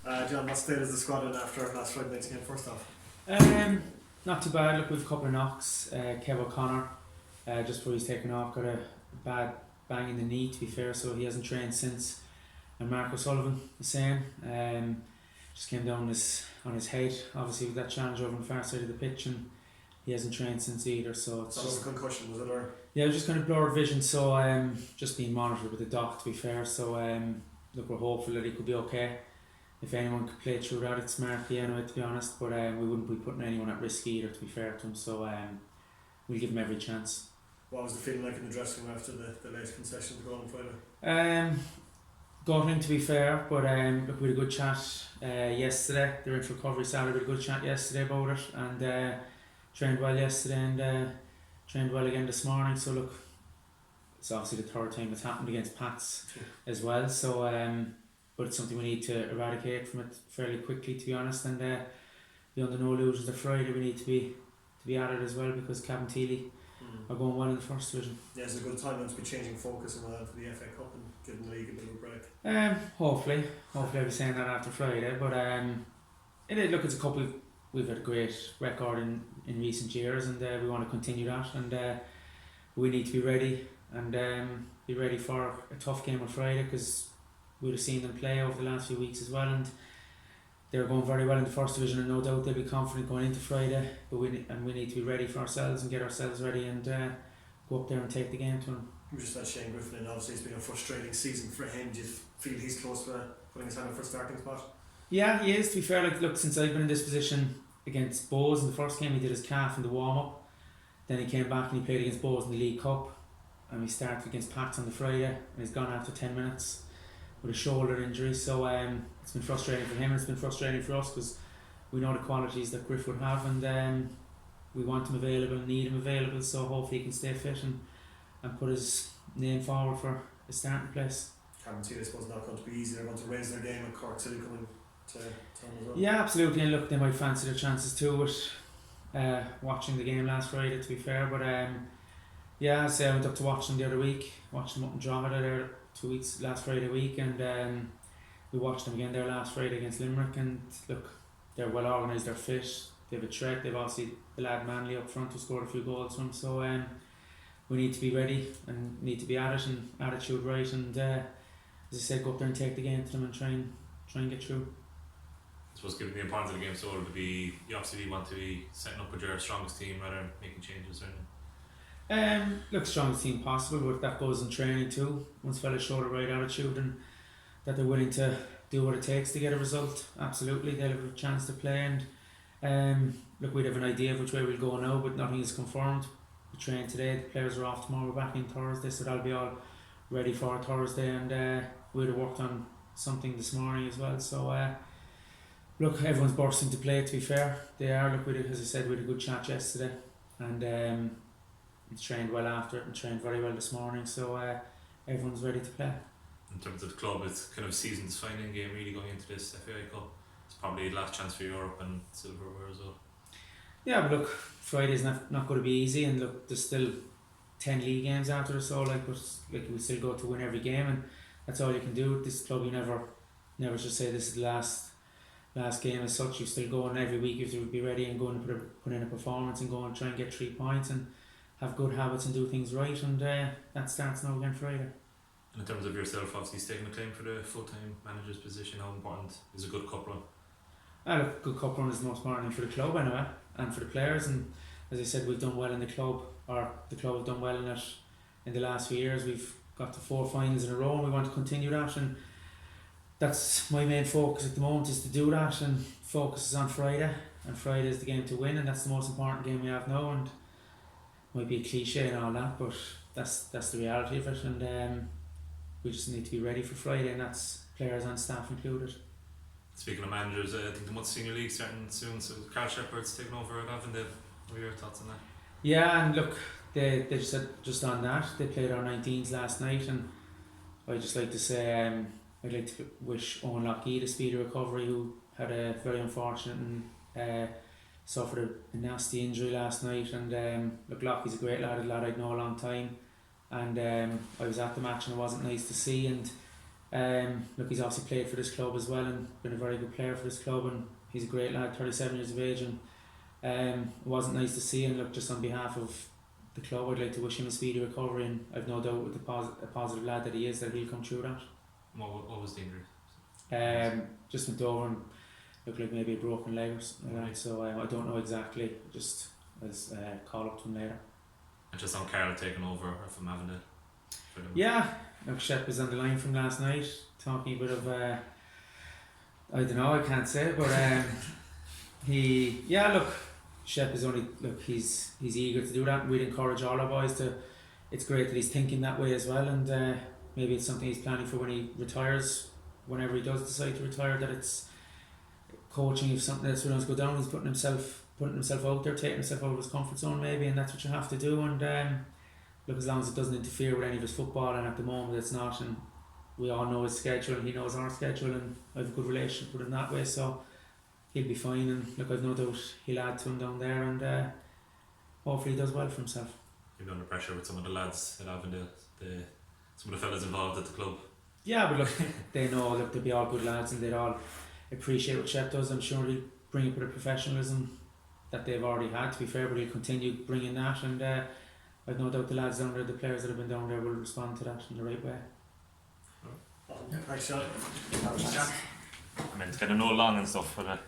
John, what state is the squad in after last Friday night's game first off? Not too bad. Look, we've a couple of knocks. Kev O'Connor, just before he's taken off, got a bad bang in the knee, to be fair, so he hasn't trained since. And Mark O'Sullivan, the same. Just came down on his head, obviously, with that challenge over on the far side of the pitch, and he hasn't trained since either. So it's just a concussion, was it? Or? Yeah, it was just kind of blurred vision, so just being monitored with the doc, to be fair. So look, we're hopeful that he could be okay. If anyone could play through that, it's Marky anyway, to be honest, but we wouldn't be putting anyone at risk either, to be fair to him, so we'll give him every chance. What was the feeling like in the dressing room after the late concession to go on Friday? Gutting, to be fair, but look, we had a good chat yesterday. They were in for recovery Saturday. We had a good chat yesterday about it, and trained well yesterday and trained well again this morning. So look, it's obviously the third time it's happened against Pats as well, so but it's something we need to eradicate from it fairly quickly, to be honest, and be under no illusions that Friday we need to be at it as well, because Cabinteely are going well in the first division. Yeah, it's a good time to be changing focus and to the FA Cup and giving the league a bit of a break. Hopefully I'll be saying that after Friday, but look, it's a couple. We've had a great record in recent years, and we want to continue that, and we need to be ready and be ready for a tough game on Friday, because we'd have seen them play over the last few weeks as well, and they're going very well in the first division, and no doubt they'll be confident going into Friday, but we need to be ready for ourselves and get ourselves ready and go up there and take the game to them. We just had Shane Griffin in. Obviously it's been a frustrating season for him. Do you feel he's close to putting his hand up for a starting spot? Yeah, he is, to be fair. Like, look, since I've been in this position against Bowes in the first game, he did his calf in the warm-up, then he came back and he played against Bowes in the League Cup, and we started against Pats on the Friday, and he's gone after 10 minutes with a shoulder injury, so it's been frustrating for him, and it's been frustrating for us, because we know the qualities that Griff would have, and we want him available, need him available, so hopefully he can stay fit and put his name forward for a starting place. Cabinteely, I suppose, not going to be easy. They're going to raise their game, and Cork City coming to town as well. Yeah, absolutely, and look, they might fancy their chances too with watching the game last Friday, to be fair, but yeah, I went up to watch them the other week, watched them up in Drogheda there 2 weeks last Friday week, and we watched them again there last Friday against Limerick, and look, they're well organised, they're fit, they have a threat, they've obviously the lad Manley up front who scored a few goals from them, so we need to be ready and need to be at it and attitude right, and as I said, go up there and take the game to them and try and get through. I suppose given the importance of the game, so you obviously want to be setting up with your strongest team rather than making changes or anything. Look, strongest team possible, but that goes in training too. Once fellas show the right attitude and that they're willing to do what it takes to get a result, absolutely they'll have a chance to play, and look, we'd have an idea of which way we'll go now, but nothing is confirmed. We trained today, the players are off tomorrow, we're back in Thursday, so that'll be all ready for Thursday, and we'd have worked on something this morning as well, so look, everyone's bursting to play, to be fair. They are. Look, as I said, we had a good chat yesterday, and trained well after it and trained very well this morning, so everyone's ready to play. In terms of the club, it's kind of season's defining game really going into this FAI Cup. It's probably the last chance for Europe and silverware as well. Yeah, but look, Friday's not going to be easy, and look, there's still 10 league games after us, so like we still go to win every game, and that's all you can do with this club. You never should say this is the last game as such. You still go on every week. You have to be ready and go and put in a performance and go and try and get 3 points and have good habits and do things right, and that starts now again Friday. And in terms of yourself, obviously staking a claim for the full-time manager's position, how important is a good cup run? Look, good cup run is the most important thing for the club anyway, and for the players, and as I said, we've done well in the club, or the club have done well in it in the last few years. We've got to 4 finals in a row, and we want to continue that, and that's my main focus at the moment, is to do that, and focus is on Friday, and Friday is the game to win, and that's the most important game we have now, and might be a cliche and all that, but that's the reality of it, and we just need to be ready for Friday, and that's players and staff included. Speaking of managers, I think the Munster Senior League starting soon, so Carl Shepherd's taking over at Avondale. What are your thoughts on that? Yeah, and look, they just said, just on that, they played our 19s last night, and I'd just like to say I'd like to wish Owen Lockheed a speedy recovery, who had a very unfortunate and suffered a nasty injury last night, and look, Lockheed's a great lad, I'd know a long time, and I was at the match and it wasn't nice to see, and Look, he's obviously played for this club as well and been a very good player for this club, and he's a great lad, 37 years of age, and it wasn't nice to see him. Look, just on behalf of the club, I'd like to wish him a speedy recovery, and I've no doubt with a positive lad that he is, that he'll come through that. What was the injury? Just went over and looked like maybe a broken leg or something like that, so I don't know exactly, just as call up to him later. And just on Carl taking over from Avondale? Yeah, look, Shep was on the line from last night talking a bit of I don't know, I can't say, but Shep is only, look, he's eager to do that, and we'd encourage all our boys to. It's great that he's thinking that way as well, and maybe it's something he's planning for when he retires, whenever he does decide to retire, that it's coaching. If something else does go down, he's putting himself out there, taking himself out of his comfort zone maybe, and that's what you have to do. And look, as long as it doesn't interfere with any of his football, and at the moment it's not, and we all know his schedule and he knows our schedule, and I have a good relationship with him that way, so he'll be fine. And look, I've no doubt he'll add to him down there, and hopefully he does well for himself. You'll be under pressure with some of the lads at Avondale, some of the fellas involved at the club. Yeah, but look, they know, look, they'll be all good lads, and they'd all appreciate what Shep does. I'm sure he'll bring a bit of professionalism that they've already had, to be fair, but he'll continue bringing that, and I've no doubt the lads down there, the players that have been down there, will respond to that in the right way. Thanks, Sean. I mean, it's kind of no long and stuff, but